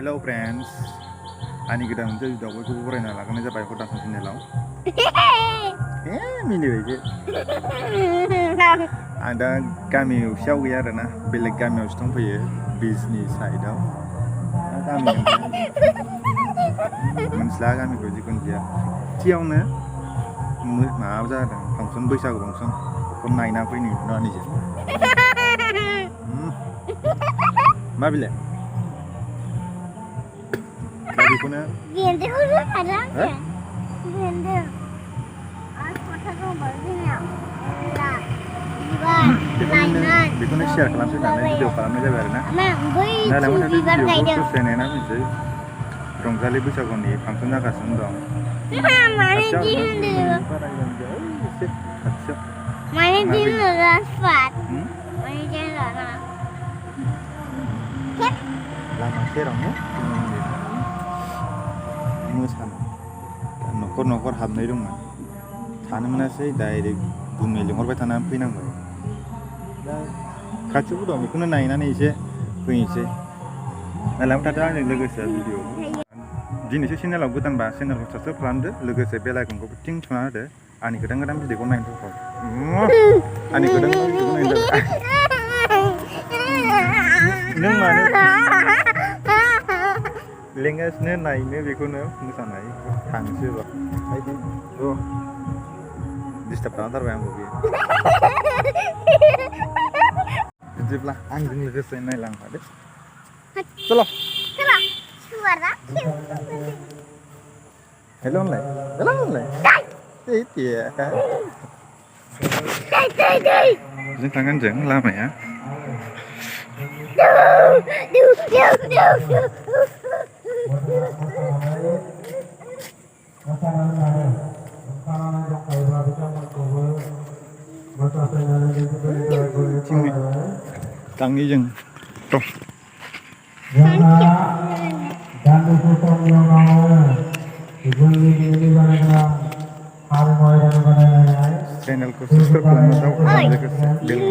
Hello friends, ani goदान मोनसे video बयखौबो बरायना लाग्रोनाय जाबाय हदासन चेनेलाव। मिनि बायदि। आं दा गामियाव गैया आरोना, बेलेग गामियावसो दंफैयो, बिजनि साइडआव। मोनथिला गामिखौ जिखुनु जाया। खाथियावनो माबा जादों फांसन, बैसागु फांसन। बेखौ नायना फैनो नानिजों। मा बिलाय? बेखौनो गेन्दोखौसो खादों आङो। गेन्दो। आरो खथा दंबावो जोंनियाव। बेखौनो शेयार खालामसै होननानै भिडिअ खालामनाय जाबाय आरोना। नायलांबाय थादो भिडिअखौ दसे नायना फैनोसै। रंजालि बैसागुनि फांसन जागासिनो दं। Mana dia raspat? Mana dia rana? Lama सेरावनो मोसानाय न'खर न'खर हाबनाय दंमोन, थानो मोनासै, डाइरेक्ट बुंनो लिंहरबाय थानानै फैनांबाय। दा खाथियावबो दं, बेखौनो नायनानै एसे फैनोसै। नायलांबाय थादो आंजों लोगोसे भिडिअ। दिनैसो चेनेलाव गोदानबा चेनेलखौ साबस्क्राइब खालामदो, लोगोसे बेल आइकनखौ थिं थुना होदो। आंनि गोदान भिडिअखौ नायनो थाखाय। आंनि गोदान भिडिअखौ नायनो थाखाय। नों मानो लेंगासिनो नायनो बेखौनो मोसानाय थांसै र'। डिस्टार्ब खालामथारबाय आंखौ बेयो। बिदिब्ला आंजों लोगोसे नायलांफादो। चल' suara हेल' होनलाय, हेल' होनलाय। जों थांगोन जों लामाया। Tangi jeng toh. Channelku subscribe खालामनो लोगोसे बेल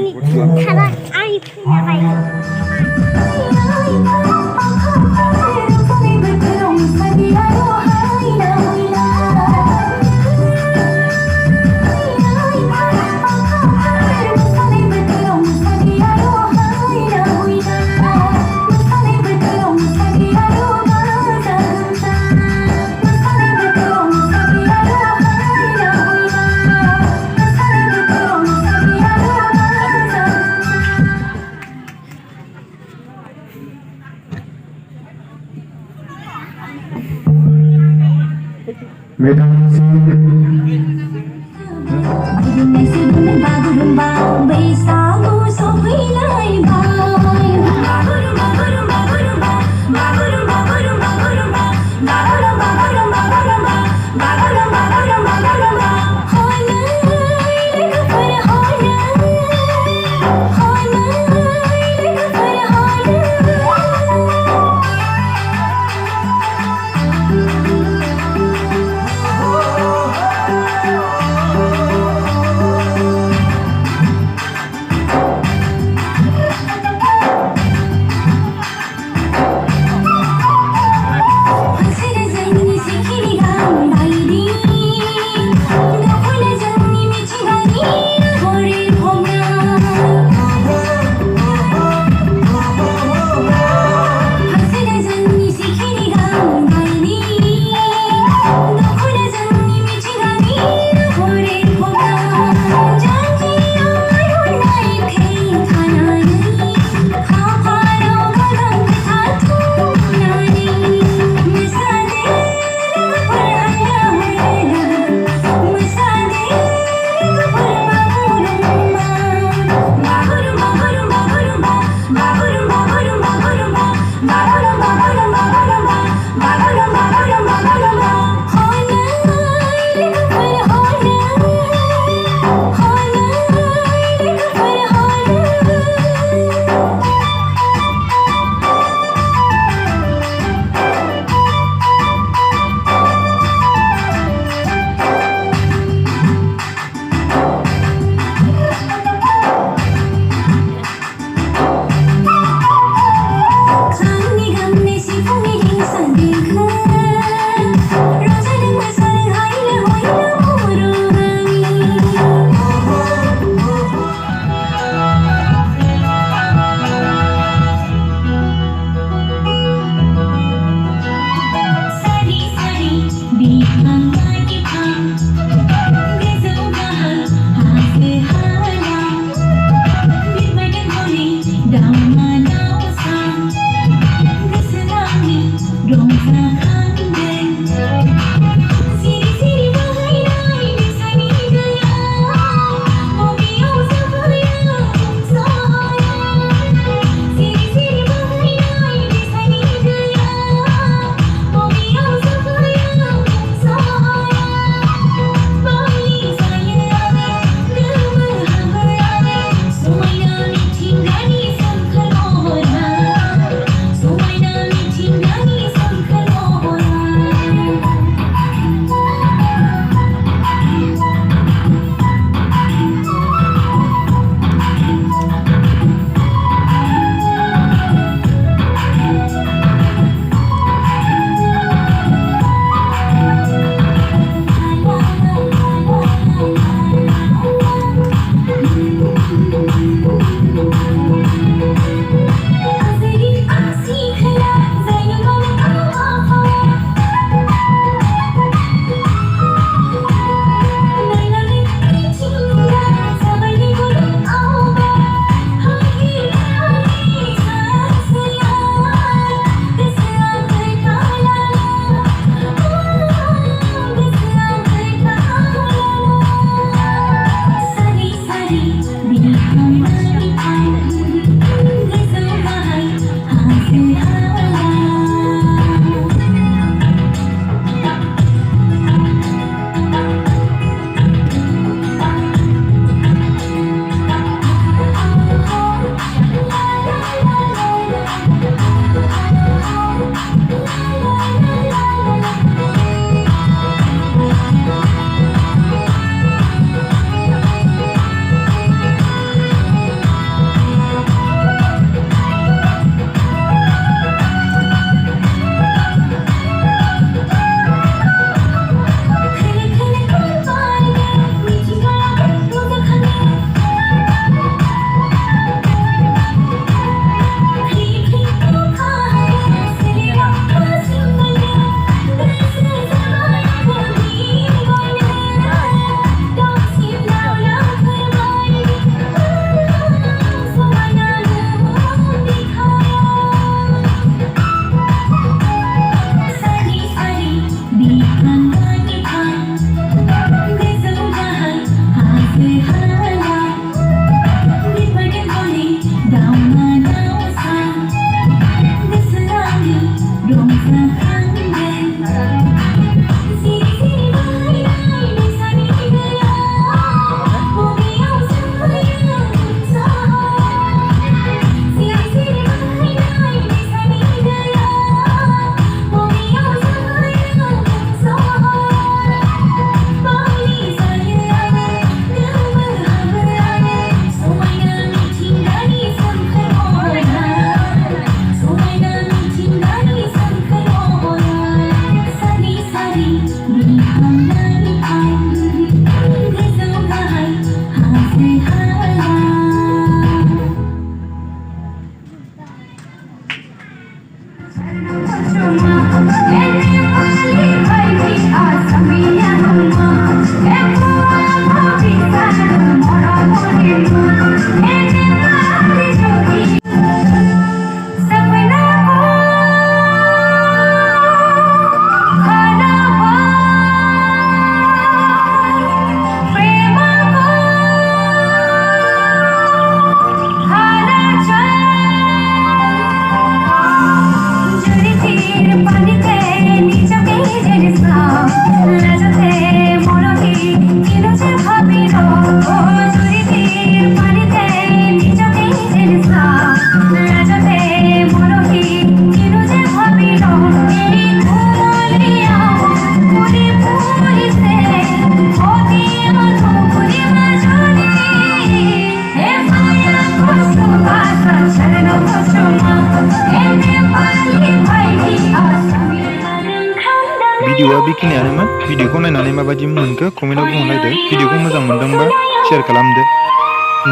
भिडिअआ बेखिनियानोमोन। भिडिअखौ नायनानै माबायदि मोनखो कमेन्टआव बुंहरलायदो। भिडिअखौ मोजां मोनदोंबा शेयार खालामदो।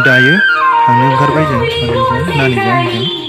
दायो थांनो ओंखारबाय जों सानैजों नानिजों आंजों।